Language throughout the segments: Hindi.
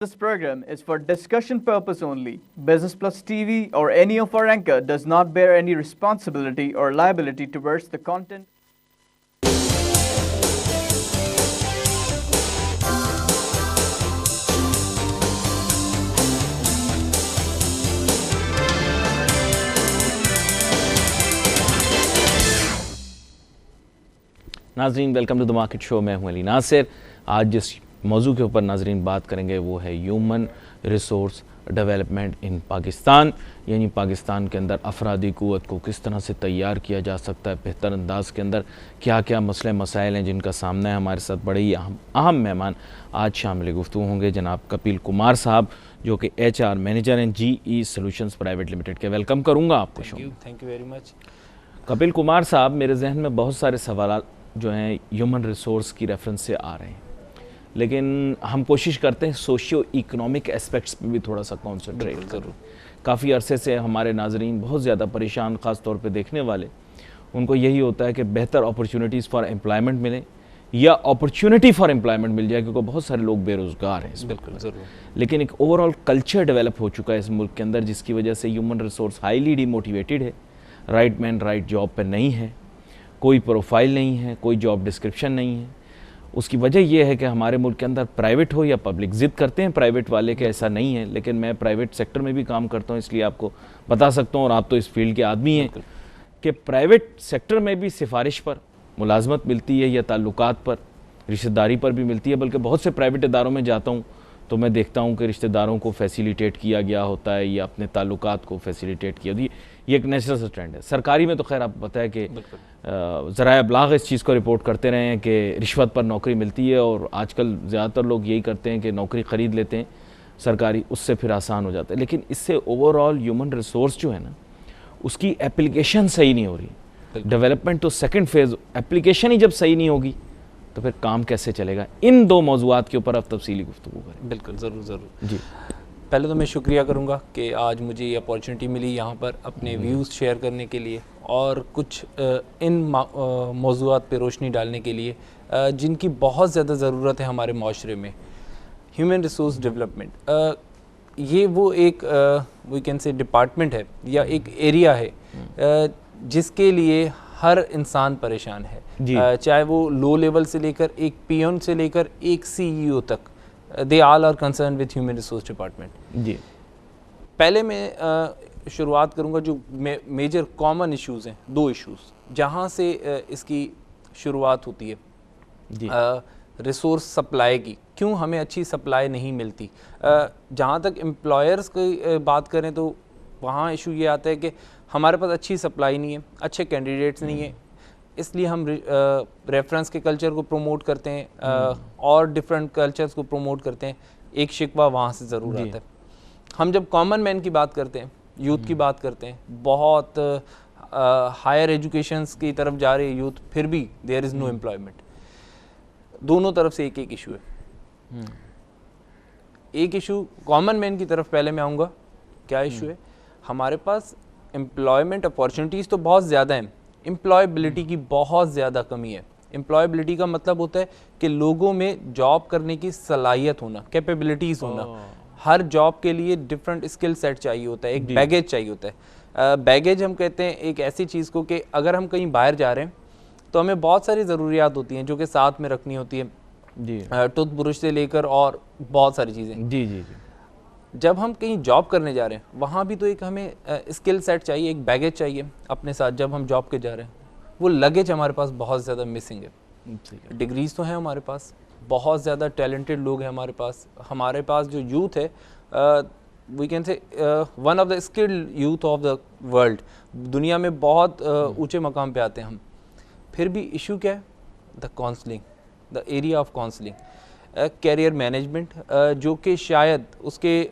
This program is for discussion purpose only. Business Plus TV or any of our anchor does not bear any responsibility or liability towards the content. नाजरीन, welcome to the market show. मैं हूं अली नासिर। आज जिस मौजू के ऊपर नाजरीन बात करेंगे वो है human resource development in Pakistan, यानी पाकिस्तान के अंदर अफरादी क़ुव्वत को किस तरह से तैयार किया जा सकता है, बेहतर अंदाज के अंदर क्या क्या मसले मसाइल हैं जिनका सामना है। हमारे साथ बड़े ही अहम मेहमान आज शामिल गुफ्तगू होंगे जनाब कपिल कुमार साहब, जो कि HR मैनेजर हैं GE सॉल्यूशंस प्राइवेट लिमिटेड के। वेलकम करूँगा आपको show. Thank you very much. Kapil Kumar साहब, मेरे जहन में बहुत सारे सवाल जो हैं ह्यूमन रिसोर्स की रेफरेंस से आ रहे हैं, लेकिन हम कोशिश करते हैं सोशियो इकोनॉमिक एस्पेक्ट्स पे भी थोड़ा सा कॉन्सेंट्रेट करूँ। काफ़ी अरसे से हमारे नाजरीन बहुत ज़्यादा परेशान, ख़ास तौर पे देखने वाले, उनको यही होता है कि बेहतर अपॉर्चुनिटीज़ फॉर एम्प्लॉयमेंट मिले या अपॉर्चुनिटी फॉर एम्प्लॉयमेंट मिल जाए, क्योंकि बहुत सारे लोग बेरोज़गार हैं। बिल्कुल ज़रूर। लेकिन एक ओवरऑल कल्चर डेवलप हो चुका है इस मुल्क के अंदर, जिसकी वजह से ह्यूमन रिसोर्स हाईली डीमोटिवेटेड है, राइट मैन राइट जॉब पर नहीं है, कोई प्रोफाइल नहीं है, कोई जॉब डिस्क्रिप्शन नहीं है। उसकी वजह यह है कि हमारे मुल्क के अंदर प्राइवेट हो या पब्लिक, ज़िद करते हैं प्राइवेट वाले के ऐसा नहीं है, लेकिन मैं प्राइवेट सेक्टर में भी काम करता हूँ, इसलिए आपको बता सकता हूँ, और आप तो इस फील्ड के आदमी हैं, कि प्राइवेट सेक्टर में भी सिफारिश पर मुलाजमत मिलती है या ताल्लुकात पर, रिश्तेदारी पर भी मिलती है। बल्कि बहुत से प्राइवेट इदारों में जाता हूँ तो मैं देखता हूँ कि रिश्तेदारों को फैसिलिटेट किया गया होता है या अपने ताल्लुकात को फैसिलिटेट किया होती है। ये एक नेचुरल सा ट्रेंड है। सरकारी में तो खैर आप बताया कि ज़राए अब्लाग इस चीज़ को रिपोर्ट करते रहे हैं कि रिश्वत पर नौकरी मिलती है, और आजकल ज़्यादातर लोग यही करते हैं कि नौकरी ख़रीद लेते हैं सरकारी, उससे फिर आसान हो जाता है। लेकिन इससे ओवरऑल ह्यूमन रिसोर्स जो है ना, उसकी एप्लीकेशन सही नहीं हो रही। डेवलपमेंट तो सेकेंड फेज़, एप्लीकेशन ही जब सही नहीं होगी तो फिर काम कैसे चलेगा। इन दो मौज़ूआत के ऊपर अब तफसीली गुफ्तगू करें। बिल्कुल, ज़रूर जी। पहले तो मैं शुक्रिया करूँगा कि आज मुझे ये अपॉर्चुनिटी मिली यहाँ पर अपने व्यूज़ शेयर करने के लिए और कुछ इन मौज़ूआत पे रोशनी डालने के लिए जिनकी बहुत ज़्यादा ज़रूरत है हमारे माशरे में। ह्यूमन रिसोर्स डेवलपमेंट ये वो एक वी कैन से डिपार्टमेंट है या एक एरिया है जिसके लिए हर इंसान परेशान है, चाहे वो लो लेवल से लेकर एक पियोन से लेकर एक CEO तक, they all are concern with human resource department. जी। पहले मैं शुरुआत करूंगा जो मेजर कॉमन इश्यूज़ हैं, दो इश्यूज़ जहां से इसकी शुरुआत होती है। जी। रिसोर्स सप्लाई की, क्यों हमें अच्छी सप्लाई नहीं मिलती। जहां तक एम्प्लॉयर्स की बात करें तो वहाँ इशू ये आता है कि हमारे पास अच्छी सप्लाई नहीं है, अच्छे कैंडिडेट्स नहीं है, इसलिए हम रेफरेंस के कल्चर को प्रमोट करते हैं और डिफरेंट कल्चर्स को प्रमोट करते हैं। एक शिकवा वहाँ से ज़रूर आता है। हम जब कॉमन मैन की बात करते हैं, यूथ की बात करते हैं, बहुत हायर एजुकेशंस की तरफ जा रही है यूथ, फिर भी देयर इज़ नो एम्प्लॉयमेंट। दोनों तरफ से एक एक इशू है। एक इशू कॉमन मैन की तरफ पहले मैं आऊँगा। क्या इशू है? हमारे पास एम्प्लॉयमेंट अपॉर्चुनिटीज़ तो बहुत ज़्यादा हैं, एम्प्लॉयबिलिटी की बहुत ज़्यादा कमी है। एम्प्लॉयबिलिटी का मतलब होता है कि लोगों में जॉब करने की सलाहियत होना, कैपेबिलिटीज़ होना। हर जॉब के लिए डिफरेंट स्किल सेट चाहिए होता है, एक बैगेज चाहिए होता है। बैगेज हम कहते हैं एक ऐसी चीज़ को कि अगर हम कहीं बाहर जा रहे हैं तो हमें बहुत सारी ज़रूरियात होती हैं जो कि साथ में रखनी होती है, टूथब्रश से लेकर और बहुत सारी चीज़ें। जी। जब हम कहीं जॉब करने जा रहे हैं वहाँ भी तो एक हमें स्किल सेट चाहिए, एक बैगेज चाहिए अपने साथ जब हम जॉब के जा रहे हैं। वो लगेज हमारे पास बहुत ज़्यादा मिसिंग है। डिग्रीज तो हैं हमारे पास, बहुत ज़्यादा टैलेंटेड लोग हैं हमारे पास जो यूथ है, we can say one of the skilled youth of the world, दुनिया में बहुत ऊँचे मकाम पे आते हैं हम। फिर भी इशू क्या है? The counselling, the area of counselling, career management, जो कि शायद उसके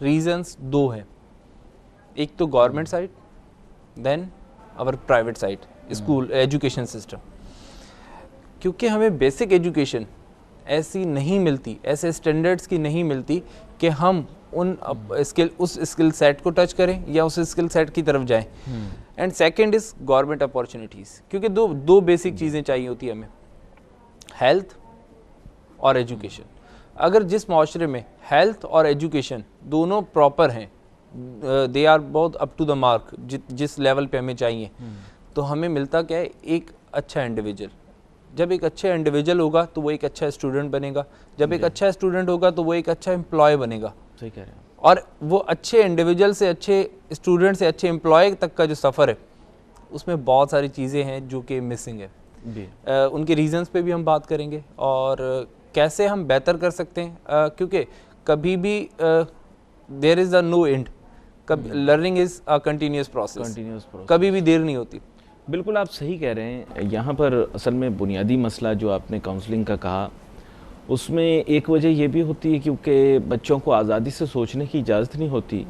रीजंस दो हैं। एक तो government side, then our private side, school education system. क्योंकि हमें बेसिक एजुकेशन ऐसी नहीं मिलती, ऐसे स्टैंडर्ड्स की नहीं मिलती कि हम उस स्किल सेट को टच करें या उस स्किल सेट की तरफ जाएं। And second is government opportunities, क्योंकि दो बेसिक चीज़ें चाहिए होती है हमें, हेल्थ और एजुकेशन। अगर जिस माशरे में हेल्थ और एजुकेशन दोनों प्रॉपर हैं, they are both up to the mark, जिस लेवल पे हमें चाहिए, तो हमें मिलता क्या है, एक अच्छा इंडिविजुअल। जब एक अच्छा इंडिविजुअल होगा तो वो एक अच्छा स्टूडेंट बनेगा, जब एक अच्छा स्टूडेंट होगा तो वो एक अच्छा एम्प्लॉय बनेगा। सही कह रहे हैं। और वो अच्छे इंडिविजुअल से अच्छे स्टूडेंट से अच्छे एम्प्लॉय तक का जो सफ़र है, उसमें बहुत सारी चीज़ें हैं जो कि मिसिंग है। उनके रीजंस पे भी हम बात करेंगे और कैसे हम बेहतर कर सकते हैं, क्योंकि कभी भी there is a no end, learning is a continuous process, कभी भी देर नहीं होती। बिल्कुल आप सही कह रहे हैं। यहाँ पर असल में बुनियादी मसला जो आपने काउंसलिंग का कहा, उसमें एक वजह ये भी होती है क्योंकि बच्चों को आज़ादी से सोचने की इजाज़त नहीं होती।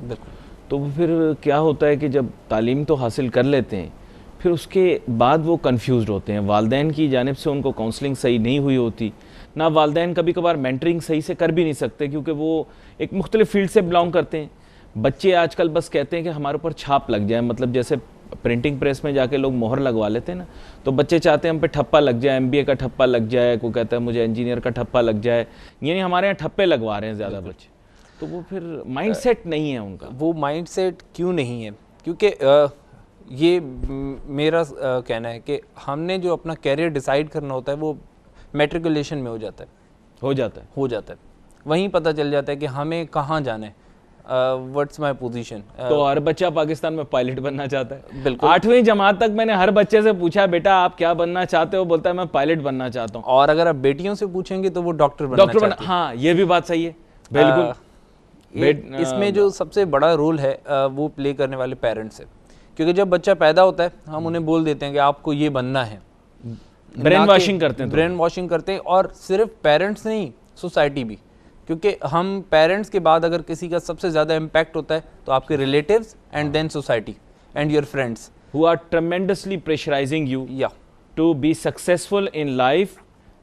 तो फिर क्या होता है कि जब तालीम तो हासिल कर लेते हैं, फिर उसके बाद वो कंफ्यूज्ड होते हैं। वालिदैन की जानिब से उनको काउंसलिंग सही नहीं हुई होती, ना वालिदैन कभी कभार मेंटरिंग सही से कर भी नहीं सकते क्योंकि वो एक मुख्तलिफ फील्ड से बिलोंग करते हैं। बच्चे आजकल बस कहते हैं कि हमारे ऊपर छाप लग जाए, मतलब जैसे प्रिंटिंग प्रेस में जाके लोग मोहर लगवा लेते हैं ना, तो बच्चे चाहते हैं हम पे ठप्पा लग जाए, MBA का ठप्पा लग जाए, कोई कहता है मुझे इंजीनियर का ठप्पा लग जाए। यानी हमारे यहाँ ठप्पे लगवा रहे हैं ज़्यादा बच्चे। तो वो फिर माइंडसेट नहीं है उनका। वो माइंडसेट क्यों नहीं है? क्योंकि ये मेरा कहना है कि हमने जो अपना कैरियर डिसाइड करना होता है वो मैट्रिकुलेशन में हो जाता है। वहीं पता चल जाता है कि हमें कहाँ जाना है, व्हाट्स माय पोजीशन। तो हर बच्चा पाकिस्तान में पायलट बनना चाहता है। बिल्कुल। 8वीं जमात तक मैंने हर बच्चे से पूछा, बेटा आप क्या बनना चाहते हो? बोलता है मैं पायलट बनना चाहता हूँ। और अगर आप बेटियों से पूछेंगे तो वो डॉक्टर बनना। हाँ, ये भी बात सही है, बिल्कुल। इसमें जो सबसे बड़ा रोल है वो प्ले करने वाले पेरेंट्स है, क्योंकि जब बच्चा पैदा होता है हम उन्हें बोल देते हैं कि आपको ये बनना है। ब्रेन वॉशिंग करते हैं। और सिर्फ पेरेंट्स नहीं, सोसाइटी भी, क्योंकि हम पेरेंट्स के बाद अगर किसी का सबसे ज़्यादा इम्पैक्ट होता है तो आपके relatives and then society and your friends who are tremendously pressurising you to be successful in life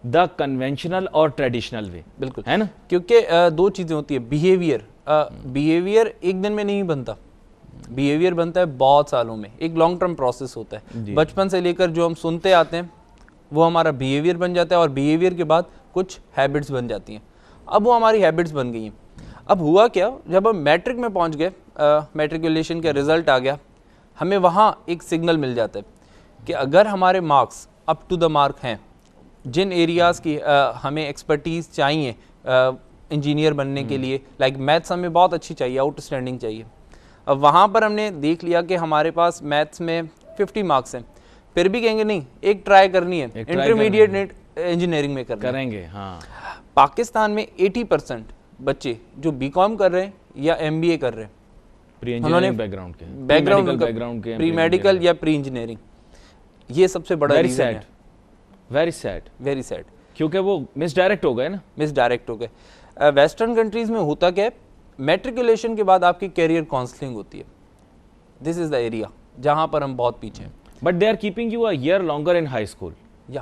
the conventional और ट्रेडिशनल वे। बिल्कुल, है ना? क्योंकि दो चीज़ें होती है। बिहेवियर एक दिन में नहीं बनता, बिहेवियर बनता है बहुत सालों में, एक लॉन्ग टर्म प्रोसेस होता है। बचपन से लेकर जो हम सुनते आते हैं वो हमारा बिहेवियर बन जाता है, और बिहेवियर के बाद कुछ हैबिट्स बन जाती हैं। अब वो हमारी हैबिट्स बन गई हैं। अब हुआ क्या, जब हम मैट्रिक में पहुंच गए, मैट्रिकुलेशन का रिजल्ट आ गया, हमें वहाँ एक सिग्नल मिल जाता है कि अगर हमारे marks up to the mark हैं, जिन एरियाज़ की हमें एक्सपर्टीज़ चाहिए इंजीनियर बनने के लिए, लाइक मैथ्स हमें बहुत अच्छी चाहिए, आउटस्टैंडिंग चाहिए। अब वहाँ पर हमने देख लिया कि हमारे पास मैथ्स में 50 मार्क्स हैं, फिर भी कहेंगे नहीं, एक ट्राई करनी है, इंटरमीडिएट इंजीनियरिंग में करेंगे। हाँ, पाकिस्तान में 80% बच्चे जो बीकॉम कर रहे हैं या MBA कर रहे हैं, उन्होंने बैकग्राउंड के प्री मेडिकल या प्री इंजीनियरिंग। ये सबसे बड़ा रीजन है। वेरी सैड, क्योंकि वो मिसडायरेक्ट हो गए ना। मिसडायरेक्ट हो गए। वेस्टर्न कंट्रीज में होता क्या है, मैट्रिकुलेशन के बाद आपकी कैरियर काउंसलिंग होती है। दिस इज द एरिया जहां पर हम बहुत पीछे हैं। But they are keeping you a year longer in high school.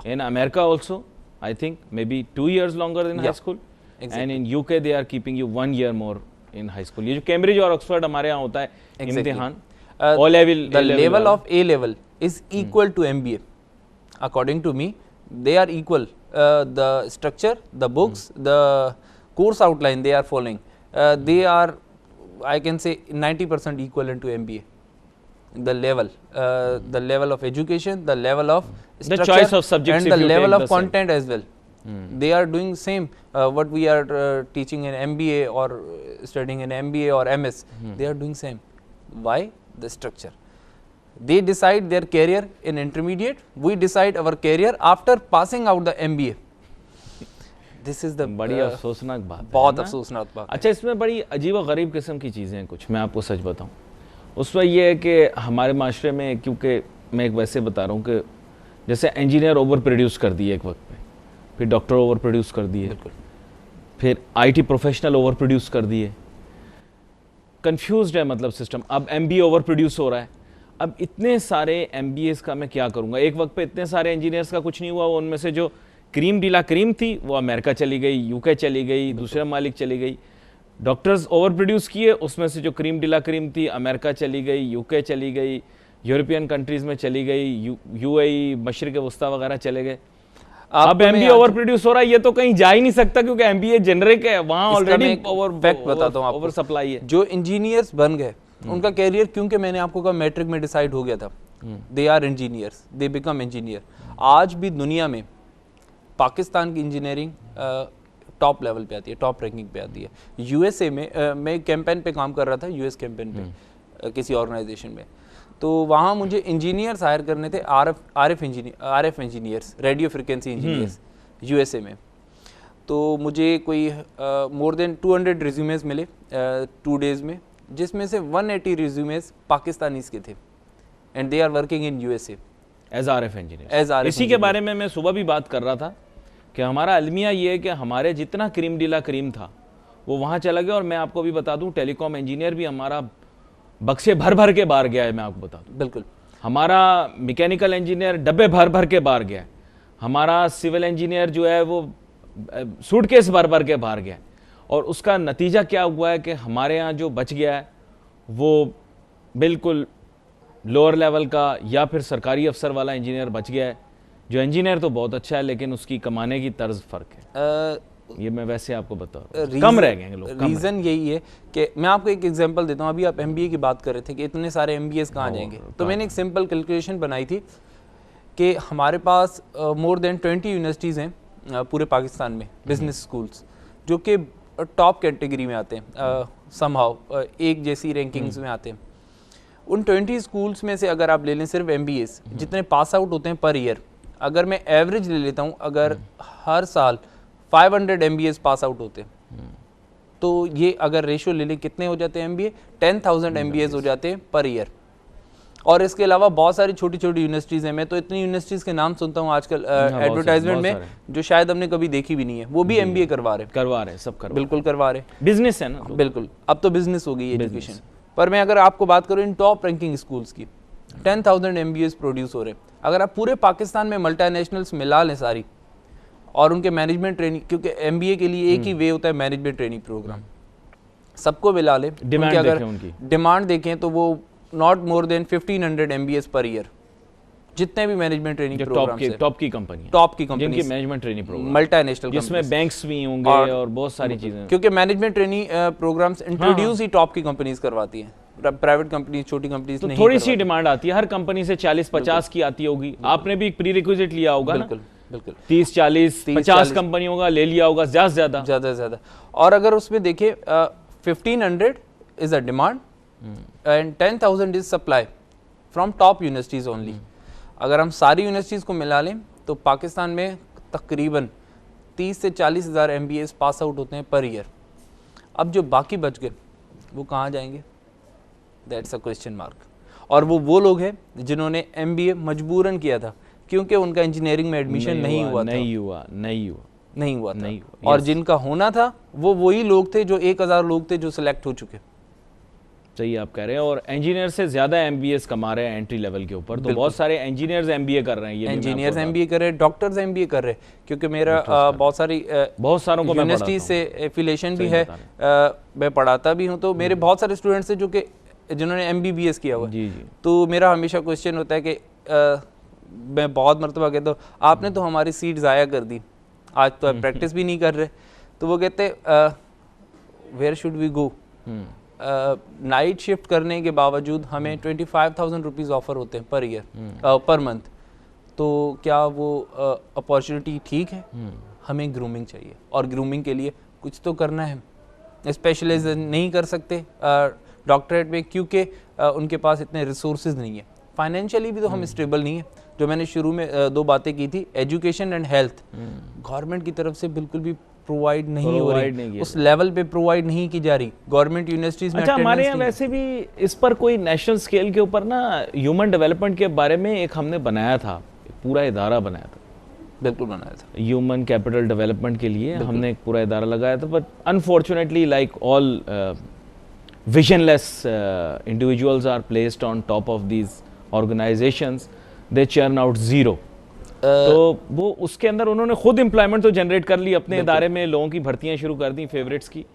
In America also I think maybe 2 years longer in high school, and in UK they are keeping you 1 year more in high school. ये जो कैम्ब्रिज और ऑक्सफोर्ड हमारे यहाँ होता है इम्तिहान, the level of A level is equal to MBA. According to me, they are equal. The structure, the books, the course outline they are following, they are, I can say, 90% equivalent to MBA. The level of education, the level of structure, the choice of subjects, and the level of content as well. They are doing same what we are teaching in MBA or studying in MBA or MS. They are doing same. Why? The structure. They decide their career in intermediate. We decide our career after passing out the MBA. This is the बड़ी अफसोसनाक बात है। बहुत अफसोसनाक बात। अच्छा, इसमें बड़ी अजीब व गरीब किस्म की चीज़ें हैं कुछ, मैं आपको सच बताऊं। उसमें यह है कि हमारे माशरे में, क्योंकि मैं एक वैसे बता रहा हूँ कि जैसे इंजीनियर ओवर प्रोड्यूस कर दिए एक वक्त पे, फिर डॉक्टर ओवर प्रोड्यूस कर दिए, फिर IT प्रोफेशनल ओवर प्रोड्यूस कर दिए। कंफ्यूज्ड है मतलब सिस्टम। अब MBA ओवर प्रोड्यूस हो रहा है। अब इतने सारे MBAs का मैं क्या करूँगा? एक वक्त पे इतने सारे इंजीनियर्स का कुछ नहीं हुआ। उनमें से जो क्रीम डीला क्रीम थी वो अमेरिका चली गई, UK चली गई, दूसरे मालिक चली गई। डॉक्टर्स ओवर प्रोड्यूस किए, उसमें से जो क्रीम डिला क्रीम थी अमेरिका चली गई, UK चली गई, यूरोपियन कंट्रीज़ में चली गई, UAE, मशरिक़ वस्ता वगैरह चले गए। अब एमबीए ओवर प्रोड्यूस हो रहा है, ये तो कहीं जा ही नहीं सकता क्योंकि एमबीए जेनरिक है, वहां ऑलरेडी फैक्ट बताता हूँ आपको, ओवर सप्लाई है। जो इंजीनियर्स बन गए उनका कैरियर, क्योंकि मैंने आपको कहा मैट्रिक में डिसाइड हो गया था, they are engineers, they become engineer. आज भी दुनिया में पाकिस्तान की इंजीनियरिंग टॉप लेवल पे आती है, टॉप रैंकिंग पे आती है। यूएसए में मैं कैंपेन पे काम कर रहा था, यूएस कैंपेन पे किसी ऑर्गेनाइजेशन में, तो वहाँ मुझे इंजीनियर्स हायर करने थे, RF engineers, radio frequency engineers USA में। तो मुझे कोई मोर देन 200 रिज्यूमेस मिले 2 डेज में, जिसमें से 180 रिज्यूमेस पाकिस्तानीज के थे, and they are working in USA as RF engineer. इसी के बारे में मैं सुबह भी बात कर रहा था कि हमारा अलमिया ये है कि हमारे जितना क्रीम डीला क्रीम था वो वहाँ चला गया। और मैं आपको भी बता दूं, टेलीकॉम इंजीनियर भी हमारा बक्से भर भर के बाहर गया है, मैं आपको बता दूं। बिल्कुल। हमारा मैकेनिकल इंजीनियर डब्बे भर भर के बाहर गया है, हमारा सिविल इंजीनियर जो है वो सूटकेस भर भर के बाहर गया है। और उसका नतीजा क्या हुआ है कि हमारे यहाँ जो बच गया है वो बिल्कुल लोअर लेवल का या फिर सरकारी अफसर वाला इंजीनियर बच गया है। जो इंजीनियर तो बहुत अच्छा है लेकिन उसकी कमाने की तर्ज फर्क है। ये मैं वैसे आपको बता रहा हूँ, कम रह गए लोग। रीज़न यही है कि मैं आपको एक एग्जांपल देता हूँ। अभी आप एमबीए की बात कर रहे थे कि इतने सारे एमबीएस कहाँ जाएंगे, तो मैंने एक सिंपल कैलकुलेशन बनाई थी कि हमारे पास मोर देन 20 यूनिवर्सिटीज़ हैं पूरे पाकिस्तान में, बिजनेस स्कूल्स, जो कि टॉप कैटेगरी में आते हैं, समहाउ एक जैसी रैंकिंग्स में आते हैं। उन 20 स्कूल्स में से अगर आप ले लें सिर्फ एमबीएस, जितने पास आउट होते हैं पर ईयर, अगर मैं एवरेज ले लेता हूँ, अगर हर साल 500 एमबीएस पास आउट होते हैं, तो ये अगर रेशियो ले लें कितने हो जाते हैं एमबीए, 10,000 एमबीएस हो जाते हैं पर ईयर। और इसके अलावा बहुत सारी छोटी छोटी यूनिवर्सिटीज़ हैं, मैं तो इतनी यूनिवर्सिटीज़ के नाम सुनता हूँ आजकल एडवर्टाइजमेंट में, जो शायद हमने कभी देखी भी नहीं है, वो भी एमबीए करवा रहे हैं, सब करवा, बिल्कुल करवा रहे। बिजनेस है ना, बिल्कुल, अब तो बिजनेस हो गई एजुकेशन। पर मैं अगर आपको बात करूँ इन टॉप रैंकिंग स्कूल्स की, 10,000 एमबीएस प्रोड्यूस हो रहे हैं। अगर आप पूरे पाकिस्तान में मल्टीनेशनल्स मिला लें सारी, और उनके मैनेजमेंट ट्रेनिंग, क्योंकि एमबीए के लिए एक ही वे होता है मैनेजमेंट ट्रेनिंग प्रोग्राम, सबको मिला ले, डिमांड अगर डिमांड देखें तो वो not more than 1500 MBS per year, जितने भी मैनेजमेंट ट्रेनिंग प्रोग्राम है, टॉप की कंपनी जिनकी मैनेजमेंट ट्रेनिंग प्रोग्राम मल्टीनेशनल, जिसमें बैंक्स भी होंगे और बहुत सारी चीजें, क्योंकि मैनेजमेंट ट्रेनिंग प्रोग्राम्स इंट्रोड्यूस ही टॉप की कंपनीज करवाती हैं, प्राइवेट कंपनीज, छोटी कंपनीज तो थोड़ी सी डिमांड आती है हर कंपनी से, 40-50 की आती होगी। आपने भी प्री रिक्विजिट लिया होगा ना, बिल्कुल 30-40-50 कंपनियों का ले लिया होगा, ज्यादा से ज्यादा। और अगर उसमें देखिए 1500 is a demand and 10,000 is supply from top universities only. अगर हम सारी यूनिवर्सिटीज़ को मिला लें तो पाकिस्तान में तकरीबन 30 से 40 हज़ार एमबीएस पास आउट होते हैं पर ईयर। अब जो बाकी बच गए वो कहाँ जाएंगे, दैट्स अ क्वेश्चन मार्क। और वो लोग हैं जिन्होंने एमबीए मजबूरन किया था क्योंकि उनका इंजीनियरिंग में एडमिशन नहीं हुआ था। और जिनका होना था वो वही लोग थे, जो 1000 लोग थे जो सिलेक्ट हो चुके। सही आप कह रहे हैं। और इंजीनियर से ज्यादा एमबीएस कमा रहे हैं एंट्री लेवल के ऊपर, तो बहुत सारे इंजीनियर्स एमबीए कर रहे हैं, ये इंजीनियर्स एमबीए कर रहे हैं, डॉक्टर्स एमबीए कर रहे हैं, क्योंकि मेरा बहुत सारों को यूनिवर्सिटी से एफिलिएशन भी है, मैं पढ़ाता भी हूँ, तो मेरे बहुत सारे स्टूडेंट्स हैं जो कि जिन्होंने एमबीबीएस किया हुआ है। तो मेरा हमेशा क्वेश्चन होता है कि मैं बहुत मरतबा कहता हूँ आपने तो हमारी सीट ज़ाया कर दी, आज तो आप प्रैक्टिस भी नहीं कर रहे। तो वो कहते where should we go, night shift करने के बावजूद हमें 25,000 रुपीज़ ऑफर होते हैं पर ईयर, पर मंथ, तो क्या वो अपॉर्चुनिटी ठीक है? हमें ग्रूमिंग चाहिए, और ग्रूमिंग के लिए कुछ तो करना है। स्पेशलाइजेशन नहीं कर सकते डॉक्टरेट में क्योंकि उनके पास इतने रिसोर्सेज नहीं है, फाइनेंशियली भी तो हम स्टेबल नहीं है। जो मैंने शुरू में 2 बातें की थी, एजुकेशन एंड हेल्थ, गवर्नमेंट की तरफ से बिल्कुल भी प्रोवाइड नहीं हो रही, उस लेवल पे प्रोवाइड नहीं की जा रही गवर्नमेंट यूनिवर्सिटीज में। अच्छा, हमारे यहाँ वैसे भी इस पर कोई नेशनल स्केल के ऊपर ना ह्यूमन डेवलपमेंट के बारे में एक हमने बनाया था, पूरा इदारा बनाया था। बिल्कुल बनाया था, ह्यूमन कैपिटल डेवलपमेंट के लिए हमने एक पूरा इदारा लगाया था। But unfortunately like all visionless individuals are placed on top of these organizations, they churn out zero. तो वो उसके अंदर उन्होंने खुद एम्प्लॉयमेंट तो जनरेट कर ली, अपने इदारे में लोगों की भर्तियां शुरू कर दी फेवरेट्स की,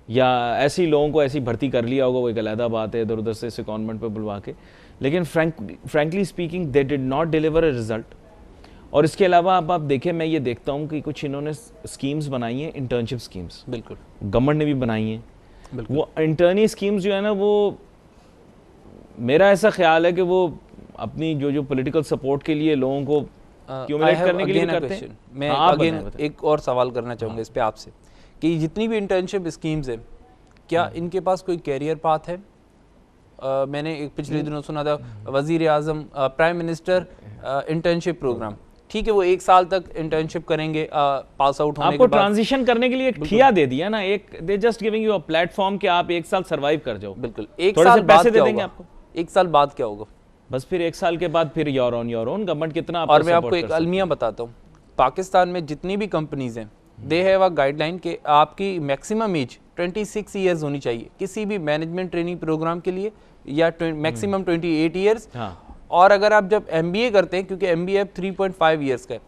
या ऐसी लोगों को ऐसी भर्ती कर लिया होगा, वो एक अलग बात है, इधर उधर से सेकॉन्डमेंट पे बुलवा के। लेकिन frankly speaking they did not deliver a result. और इसके अलावा अब आप देखें, मैं ये देखता हूँ कि कुछ इन्होंने स्कीम्स बनाई हैं, इंटर्नशिप स्कीम्स, बिल्कुल गवर्नमेंट ने भी बनाई हैं। बिल्कुल। वो इंटर्नी स्कीम्स जो है ना, वो मेरा ऐसा ख्याल है कि वो अपनी जो पॉलिटिकल सपोर्ट के लिए लोगों को क्यूमुलेट करने के लिए करते हैं। मैं अगेन एक और सवाल करना चाहूँगा इस पे आपसे कि जितनी भी इंटर्नशिप स्कीम्स है, क्या इनके पास कोई कैरियर पाथ है? मैंने एक पिछले दिनों सुना था वजीर आजम, प्राइम मिनिस्टर इंटर्नशिप प्रोग्राम, ठीक है वो 1 साल तक इंटर्नशिप करेंगे पास आउट होने के बाद। आपको ट्रांजिशन करने के लिए एक ठिया दे दिया ना, एक they just giving you a platform कि आप 1 साल सर्वाइव कर जाओ। बिल्कुल। 1 साल बाद पैसे दे क्या देंगे होगा? आपको। 1 साल बाद क्या होगा? बस फिर 1 साल के बाद फिर योर ऑन गवर्नमेंट कितना आपको और मैं आपको support एक कर सकती अलमिया बताता हूँ, पाकिस्तान में जितनी भी कंपनीज हैं दे हैव अ गाइडलाइन कि आपकी मैक्सिमम एज 26 ईयर्स होनी चाहिए किसी भी मैनेजमेंट ट्रेनिंग प्रोग्राम के लिए, या मैक्सिमम 28 ईयर्स। हाँ। और अगर आप जब MBA करते हैं, क्योंकि MBA 3.5 ईयर्स का है,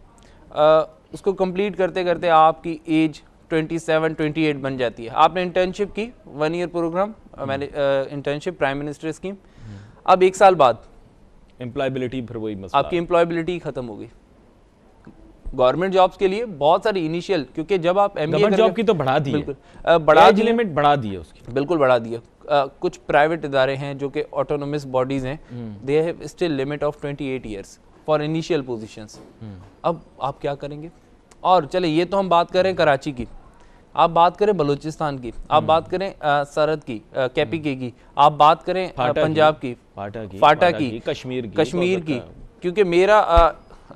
उसको कंप्लीट करते करते आपकी एज 27-28 बन जाती है। आपने इंटर्नशिप की 1 ईयर प्रोग्राम, मैंने इंटर्नशिप प्राइम मिनिस्टर स्कीम, अब 1 साल बाद एम्प्लॉयबिलिटी, फिर वही मसला आपकी एम्प्लॉयबिलिटी खत्म हो गई। गवर्नमेंट जॉब्स के लिए बहुत सारी इनिशियल, क्योंकि जब आप MBA गवर्नमेंट जॉब की तो बढ़ा दी है, बिल्कुल बढ़ा दी, लिमिट बढ़ा दी है उसकी, बिल्कुल बढ़ा दिया। कुछ प्राइवेट इदारे हैं जो कि ऑटोनोमस बॉडीज हैं, they have still limit of 28 years for initial positions. अब आप क्या करेंगे? और चले ये तो हम बात करें कराची की, आप बात करें बलूचिस्तान की, आप बात करें सरहद की, KPK की, आप बात करें पंजाब की, फाटा की, कश्मीर की। क्योंकि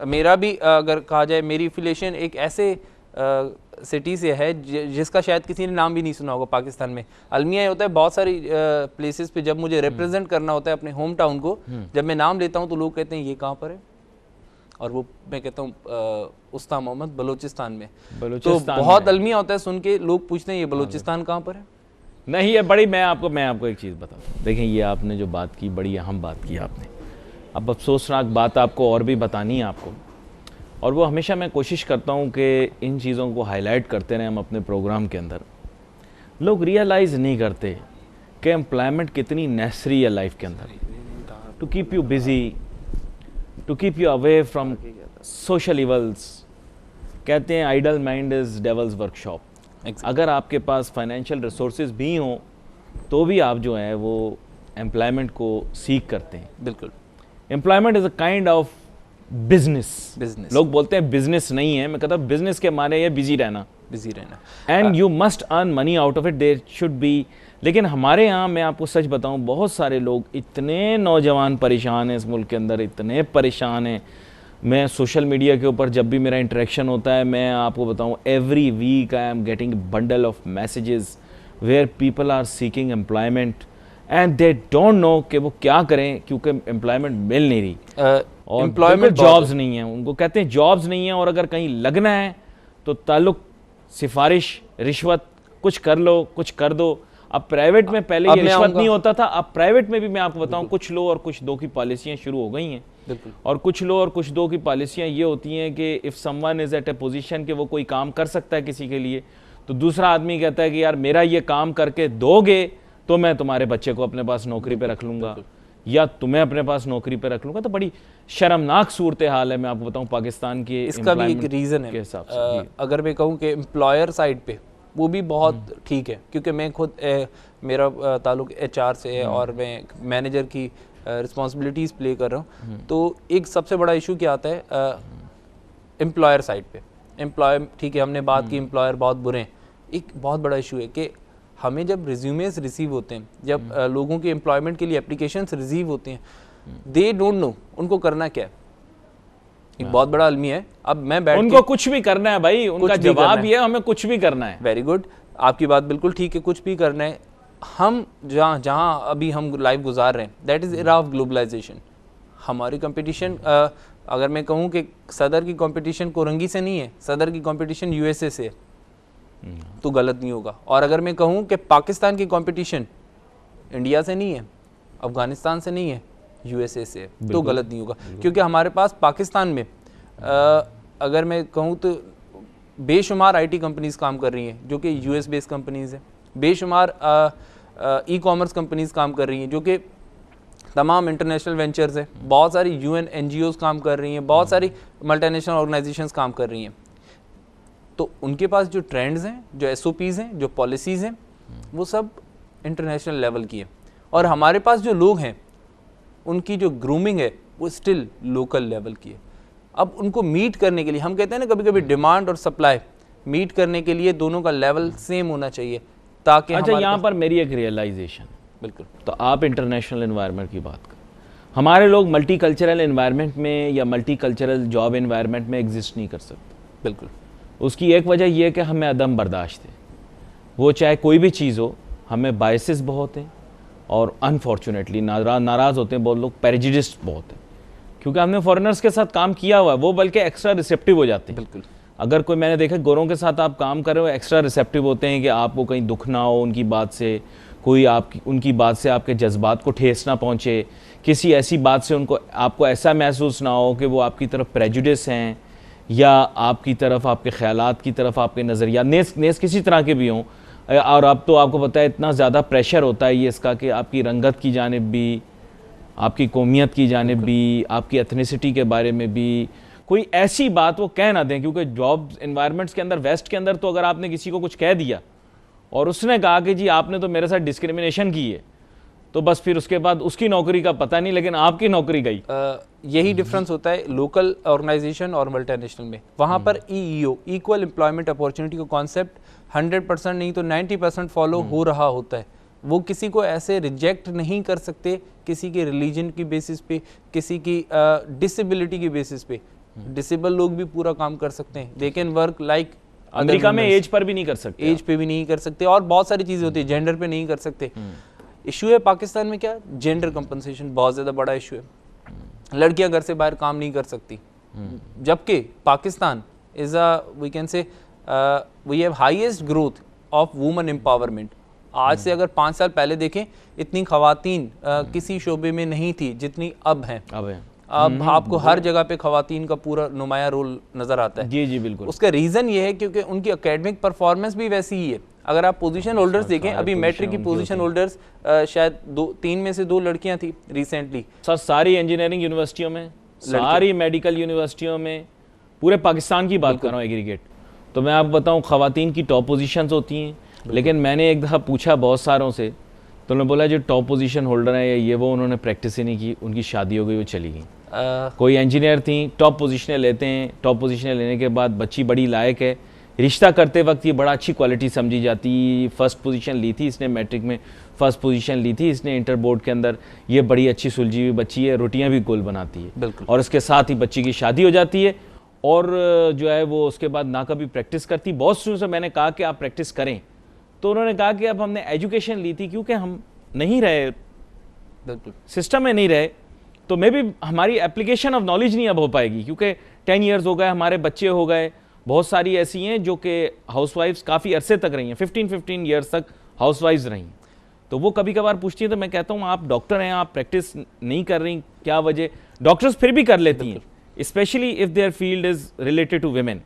मेरा भी अगर कहा जाए, मेरी एफिलिएशन एक ऐसे सिटी से है जिसका शायद किसी ने नाम भी नहीं सुना होगा पाकिस्तान में। अलमिया होता है बहुत सारी प्लेसेस पे, जब मुझे रिप्रेजेंट करना होता है अपने होम टाउन को, जब मैं नाम लेता हूँ तो लोग कहते हैं ये कहाँ पर है, और वो मैं कहता हूँ उस्ता मोहम्मद बलूचिस्तान में। तो बहुत अलमिया होता है सुन के, लोग पूछते हैं ये बलूचिस्तान कहाँ पर है। नहीं, ये बड़ी मैं आपको एक चीज़ बताता हूँ। देखें, ये आपने जो बात की, बड़ी अहम बात की आपने। अब अफसोसनाक बात आपको और भी बतानी है आपको, और वो हमेशा मैं कोशिश करता हूँ कि इन चीज़ों को हाईलाइट करते रहें हम अपने प्रोग्राम के अंदर। लोग रियलाइज़ नहीं करते कि एम्प्लॉयमेंट कितनी नेसेसरी है लाइफ के अंदर, to keep you busy, to keep you away from social evils. कहते हैं idle mind is devil's workshop. अगर आपके पास फाइनेंशियल रिसोर्सेज भी हों तो भी आप जो है वो एम्प्लॉयमेंट को सीख करते हैं। बिल्कुल। Employment is a kind of business. लोग बोलते हैं बिजनेस नहीं है, मैं कहता हूँ बिजनेस के माने ये बिजी रहना and you must earn money out of it, there should be. लेकिन हमारे यहाँ मैं आपको सच बताऊँ, बहुत सारे लोग, इतने नौजवान परेशान हैं इस मुल्क के अंदर, इतने परेशान हैं। मैं सोशल मीडिया के ऊपर जब भी मेरा इंटरेक्शन होता है, मैं आपको बताऊँ every week I am getting bundle of messages where people are seeking employment and they don't know कि वो क्या करें, क्योंकि एम्प्लॉयमेंट मिल नहीं रही और एम्प्लॉयमेंट जॉब्स नहीं है। उनको कहते हैं जॉब्स नहीं है, और अगर कहीं लगना है तो ताल्लुक, सिफारिश, रिश्वत, कुछ कर लो, कुछ कर दो। अब प्राइवेट में पहले ये रिश्वत नहीं होता था, अब प्राइवेट में भी मैं आपको बताऊं कुछ लो और कुछ दो की पॉलिसियां शुरू हो गई हैं। और कुछ लो और कुछ दो की पॉलिसियां ये होती हैं कि if someone is at a position कि वो कोई काम कर सकता है किसी के लिए, तो दूसरा आदमी कहता है कि यार मेरा ये काम करके दोगे तो मैं तुम्हारे बच्चे को अपने पास नौकरी पे रख लूँगा या तुम्हें अपने पास नौकरी पे रख लूँगा। तो बड़ी शर्मनाक सूरत हाल है, मैं आपको बताऊँ पाकिस्तान की। इसका भी एक रीज़न है अगर मैं कहूँ कि एम्प्लॉयर साइड पे वो भी बहुत ठीक है, क्योंकि मैं खुद मेरा ताल्लुक HR से है और मैं मैनेजर की रिस्पॉन्सिबिलिटीज़ प्ले कर रहा हूँ। तो एक सबसे बड़ा इशू क्या आता है एम्प्लॉयर साइड पे। एम्प्लॉयर ठीक है, हमने बात की एम्प्लॉयर बहुत बुरे हैं। एक बहुत बड़ा इशू है कि हमें जब रिज्यूमेस रिसीव होते हैं, जब लोगों के एम्प्लॉयमेंट के लिए एप्लीकेशंस रिसीव होते हैं, दे डोंट नो उनको करना क्या है। एक बहुत बड़ा अलमी है। अब मैं बैठ उनको कुछ भी करना है भाई, उनका जवाब ये है हमें कुछ भी करना है। वेरी गुड, आपकी बात बिल्कुल ठीक है, कुछ भी करना है। हम जहाँ अभी हम लाइफ गुजार रहे हैं, that is era of globalisation. हमारी कंपटीशन अगर मैं कहूँ कि सदर की कंपटीशन कोरंगी से नहीं है, सदर की कंपटीशन USA से है, तो गलत नहीं होगा। और अगर मैं कहूँ कि पाकिस्तान की कंपटीशन इंडिया से नहीं है, अफगानिस्तान से नहीं है, USA से है, तो गलत नहीं होगा। क्योंकि हमारे पास पाकिस्तान में अगर मैं कहूँ तो बेशुमार IT कंपनीज काम कर रही हैं जो कि US बेस्ड कंपनीज हैं, बेशुमार ई-कॉमर्स कंपनीज काम कर रही हैं जो कि तमाम इंटरनेशनल वेंचर्स है, बहुत सारी UN NGOs काम कर रही हैं, बहुत सारी मल्टीनेशनल ऑर्गेनाइजेशंस काम कर रही हैं। तो उनके पास जो ट्रेंड्स हैं, जो SOPs हैं, जो पॉलिसीज़ हैं, वो सब इंटरनेशनल लेवल की है। और हमारे पास जो लोग हैं उनकी जो ग्रूमिंग है वो स्टिल लोकल लेवल की है। अब उनको मीट करने के लिए, हम कहते हैं ना कभी कभी डिमांड और सप्लाई मीट करने के लिए दोनों का लेवल सेम होना चाहिए, ताकि अच्छा, यहाँ पर मेरी एक रियलाइजेशन, बिल्कुल, तो आप इंटरनेशनल एनवायरनमेंट की बात करें, हमारे लोग मल्टीकल्चरल एनवायरनमेंट में या मल्टीकल्चरल जॉब एनवायरनमेंट में एग्जिस्ट नहीं कर सकते। बिल्कुल, उसकी एक वजह यह है कि हमें अदम बर्दाश्त है, वो चाहे कोई भी चीज़ हो, हमें बायसेस बहुत हैं और अनफॉर्चुनेटली नाराज़ होते हैं बहुत लोग, प्रेजुडिस्ड बहुत है, क्योंकि हमने फॉरेनर्स के साथ काम किया हुआ है, वो बल्कि एक्स्ट्रा रिसेप्टिव हो जाते हैं। बिल्कुल, अगर कोई, मैंने देखा गोरों के साथ आप काम कर रहे हो, एक्स्ट्रा रिसेप्टिव होते हैं कि आपको कहीं दुख ना हो उनकी बात से, कोई उनकी बात से आपके जज्बात को ठेस ना पहुँचे, किसी ऐसी बात से आपको ऐसा महसूस ना हो कि वो आपकी तरफ प्रेजुडिस हैं या आपकी तरफ, आपके ख्यालात की तरफ, आपके नज़रिया नेस किसी तरह के भी हों। और अब तो आपको पता है इतना ज़्यादा प्रेशर होता है ये इसका कि आपकी रंगत की जानिब भी, आपकी कौमियत की जानिब भी, आपकी एथनिसिटी के बारे में भी कोई ऐसी बात वो कह ना दें, क्योंकि जॉब एनवायरनमेंट्स के अंदर, वेस्ट के अंदर तो अगर आपने किसी को कुछ कह दिया और उसने कहा कि जी आपने तो मेरे साथ डिस्क्रिमिनेशन की है, तो बस फिर उसके बाद उसकी नौकरी का पता नहीं, लेकिन आपकी नौकरी गई। यही डिफरेंस होता है लोकल ऑर्गेनाइजेशन और मल्टीनेशनल में। वहाँ पर EEO, इक्वल एम्प्लॉयमेंट अपॉर्चुनिटी का कॉन्सेप्ट 100% नहीं तो 90% फॉलो हो रहा होता है। वो किसी को ऐसे रिजेक्ट नहीं कर सकते किसी के रिलीजन की बेसिस पे, किसी की डिसेबिलिटी की बेसिस पे। डिसेबल लोग भी पूरा काम कर सकते हैं, they can work like. America में एज पर भी नहीं कर सकते, एज पे भी नहीं कर सकते, और बहुत सारी चीज़ें होती है, जेंडर पे नहीं कर सकते। इशू है पाकिस्तान में क्या, जेंडर कंपनसेशन बहुत ज़्यादा बड़ा इशू है। लड़कियां घर से बाहर काम नहीं कर सकती, जबकि Pakistan is we can say we have highest growth of women empowerment. आज से अगर 5 साल पहले देखें, इतनी खवातीन किसी शोबे में नहीं थी जितनी अब हैं। अब आपको हर जगह पे खवातीन का पूरा नुमाया रोल नज़र आता है। जी जी बिल्कुल। उसका रीज़न ये है क्योंकि उनकी एकेडमिक परफॉर्मेंस भी वैसी ही है। अगर आप पोजीशन होल्डर्स देखें, अभी मैट्रिक की पोजीशन होल्डर्स शायद 3 में से 2 लड़कियां थी रिसेंटली। सर सारी इंजीनियरिंग यूनिवर्सिटियों में, सारी मेडिकल यूनिवर्सिटियों में, पूरे पाकिस्तान की बात कर रहा हूँ एग्रीगेट, तो मैं आपको बताऊँ खवातीन की टॉप पोजीशंस होती हैं। लेकिन मैंने एक दफ़ा पूछा बहुत सारों से, तो उन्होंने बोला जो टॉप पोजीशन होल्डर है या ये वो, उन्होंने प्रैक्टिस ही नहीं की, उनकी शादी हो गई, वो चली गई। कोई इंजीनियर थी, टॉप पोजीशनें लेते हैं, टॉप पोजीशनें लेने के बाद बच्ची बड़ी लायक है, रिश्ता करते वक्त ये बड़ा अच्छी क्वालिटी समझी जाती। फर्स्ट पोजीशन ली थी इसने, मैट्रिक में फर्स्ट पोजीशन ली थी इसने इंटर बोर्ड के अंदर, ये बड़ी अच्छी सुलझी हुई बच्ची है, रोटियां भी गोल बनाती है, बिल्कुल। और इसके साथ ही बच्ची की शादी हो जाती है, और जो है वो उसके बाद ना कभी प्रैक्टिस करती। बहुत से मैंने कहा कि आप प्रैक्टिस करें, तो उन्होंने कहा कि अब हमने एजुकेशन ली थी, क्योंकि हम नहीं रहे, बिल्कुल सिस्टम में नहीं रहे, तो मे भी हमारी एप्लीकेशन ऑफ नॉलेज नहीं अब हो पाएगी, क्योंकि 10 ईयर्स हो गए, हमारे बच्चे हो गए। बहुत सारी ऐसी हैं जो कि हाउसवाइफ्स काफ़ी अरसे तक रही हैं, 15 ईयर्स तक हाउसवाइफ्स रही हैं, तो वो कभी कभार पूछती हैं, तो मैं कहता हूँ आप डॉक्टर हैं, आप प्रैक्टिस नहीं कर रही, क्या वजह? डॉक्टर्स फिर भी कर लेती हैं, specially if their field is related to women.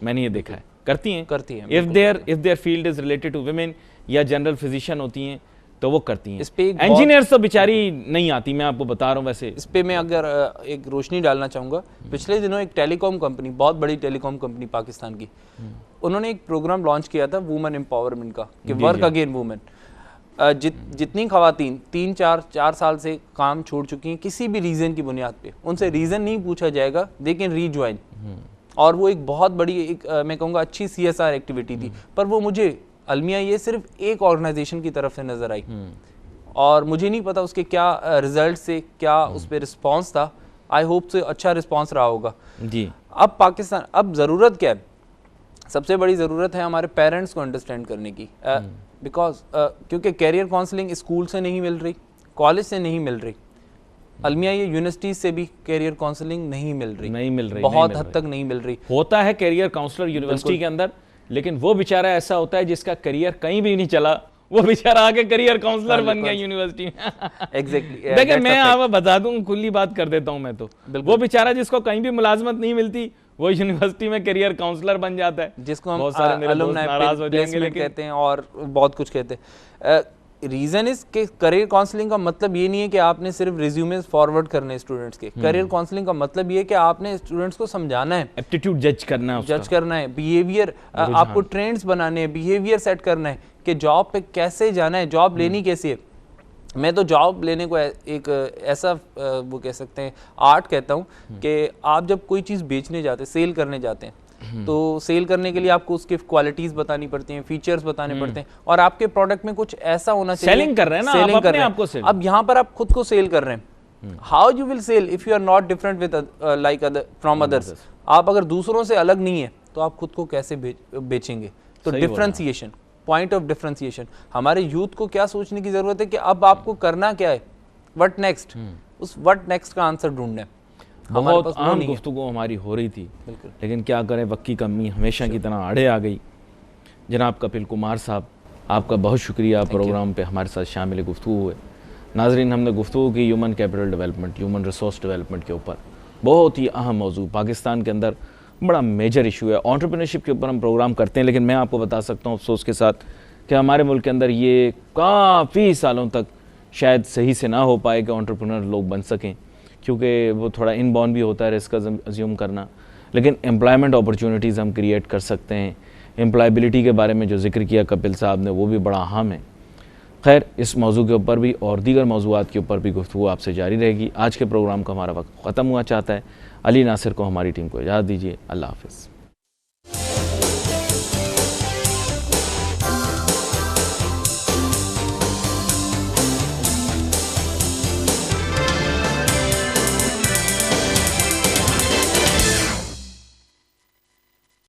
मैंने ये देखा है, करती हैं if their field is related to women, या जनरल फिजिशियन होती हैं तो वो करती हैं। इंजीनियर्स तो बेचारी नहीं आती, मैं आपको बता रहा हूँ। वैसे इस पे मैं अगर एक रोशनी डालना चाहूँगा, पिछले दिनों एक टेलीकॉम कंपनी, बहुत बड़ी टेलीकॉम कंपनी पाकिस्तान की, उन्होंने एक प्रोग्राम लॉन्च किया था वुमेन एम्पावरमेंट का, कि वर्क अगेन वुमेन। जितनी खवातीन 3-4 साल से काम छोड़ चुकी हैं किसी भी रीज़न की बुनियाद पे, उनसे रीज़न नहीं पूछा जाएगा, दे कैन रीज्वाइन। और वो एक बहुत बड़ी, एक मैं कहूँगा अच्छी CSR एक्टिविटी थी। पर वो मुझे अलमिया ये सिर्फ एक ऑर्गेनाइजेशन की तरफ से नज़र आई, और मुझे नहीं पता उसके क्या रिजल्ट से, क्या उस पर रिस्पॉन्स था। आई होप से अच्छा रिस्पॉन्स रहा होगा जी। अब पाकिस्तान, अब ज़रूरत क्या है? सबसे बड़ी ज़रूरत है हमारे पेरेंट्स को अंडरस्टैंड करने की, बिकॉज क्योंकि कैरियर काउंसलिंग स्कूल से नहीं मिल रही, कॉलेज से नहीं मिल रही, अलमिया ये यूनिवर्सिटीज से भी कैरियर काउंसलिंग नहीं मिल रही, बहुत हद तक नहीं मिल रही। होता है कैरियर काउंसलर यूनिवर्सिटी के अंदर, लेकिन वो बेचारा ऐसा होता है जिसका करियर कहीं भी नहीं चला, वो बेचारा आके करियर काउंसलर बन गया यूनिवर्सिटी में। एग्जैक्टली। देखिए मैं आपको बता दूं, खुली बात कर देता हूं मैं, तो वो बेचारा जिसको कहीं भी मुलाजमत नहीं मिलती, वो यूनिवर्सिटी में करियर काउंसलर बन जाता है, जिसको हम बहुत सारे मेरे दोस्त नाराज हो जाएंगे, लेकिन कहते हैं और बहुत कुछ कहते हैं। रीज़न इज कि करियर काउंसलिंग का मतलब ये नहीं है कि आपने सिर्फ रिज्यूमे फॉरवर्ड करने हैं स्टूडेंट्स के। करियर काउंसलिंग का मतलब ये है कि आपने स्टूडेंट्स को समझाना है, एप्टीट्यूड जज करना है, जज करना है, बिहेवियर आपको ट्रेंड्स बनाने हैं, बिहेवियर सेट करना है कि जॉब पे कैसे जाना है, जॉब लेनी कैसी है। मैं तो जॉब लेने को एक ऐसा वो कह सकते हैं आर्ट कहता हूँ कि आप जब कोई चीज़ बेचने जाते हैं, सेल करने जाते हैं, तो सेल करने के लिए आपको उसकी क्वालिटीज बतानी पड़ती हैं, फीचर्स बताने पड़ते हैं, और आपके प्रोडक्ट में कुछ ऐसा होना चाहिए। सेलिंग कर रहे हैं ना, आप अपने आप को सेल। अब यहाँ पर आप खुद को सेल कर रहे हैं। How you will sell if you are not different with like from others. आप अगर दूसरों से अलग नहीं है तो आप खुद को कैसे बेचेंगे? तो डिफरेंशिएशन, पॉइंट ऑफ डिफरेंशिएशन। हमारे यूथ को क्या सोचने की जरूरत है कि अब आपको करना क्या है, व्हाट नेक्स्ट, उस व्हाट नेक्स्ट का आंसर ढूंढना है। बहुत आम गुफ्तगू हमारी हो रही थी, लेकिन क्या करें, वक्त की कमी हमेशा की तरह आड़े आ गई। जनाब कपिल कुमार साहब, आपका बहुत शुक्रिया, प्रोग्राम पे हमारे साथ शामिल गुफ्तगू हुए। नाजरीन, हमने गुफ्तगू की human capital development, human resource development के ऊपर। बहुत ही अहम मौजू, पाकिस्तान के अंदर बड़ा मेजर इशू है। एंटरप्रेन्योरशिप के ऊपर हम प्रोग्राम करते हैं, लेकिन मैं आपको बता सकता हूँ अफसोस के साथ कि हमारे मुल्क के अंदर ये काफ़ी सालों तक शायद सही से ना हो पाए कि एंटरप्रेन्योर लोग बन सकें, क्योंकि वो थोड़ा इनबॉर्न भी होता है रिस्क अज्यूम करना। लेकिन एम्प्लॉयमेंट अपॉर्चुनिटीज़ हम क्रिएट कर सकते हैं। एम्प्लॉयबिलिटी के बारे में जो जिक्र किया कपिल साहब ने, वो भी बड़ा अहम है। खैर, इस मौजू के ऊपर भी और दीगर मौजूआत के ऊपर भी गुफ्तगू आपसे जारी रहेगी। आज के प्रोग्राम का हमारा वक्त ख़त्म हुआ चाहता है। अली नासिर को, हमारी टीम को इजाज़त दीजिए। अल्लाह हाफ़िज़।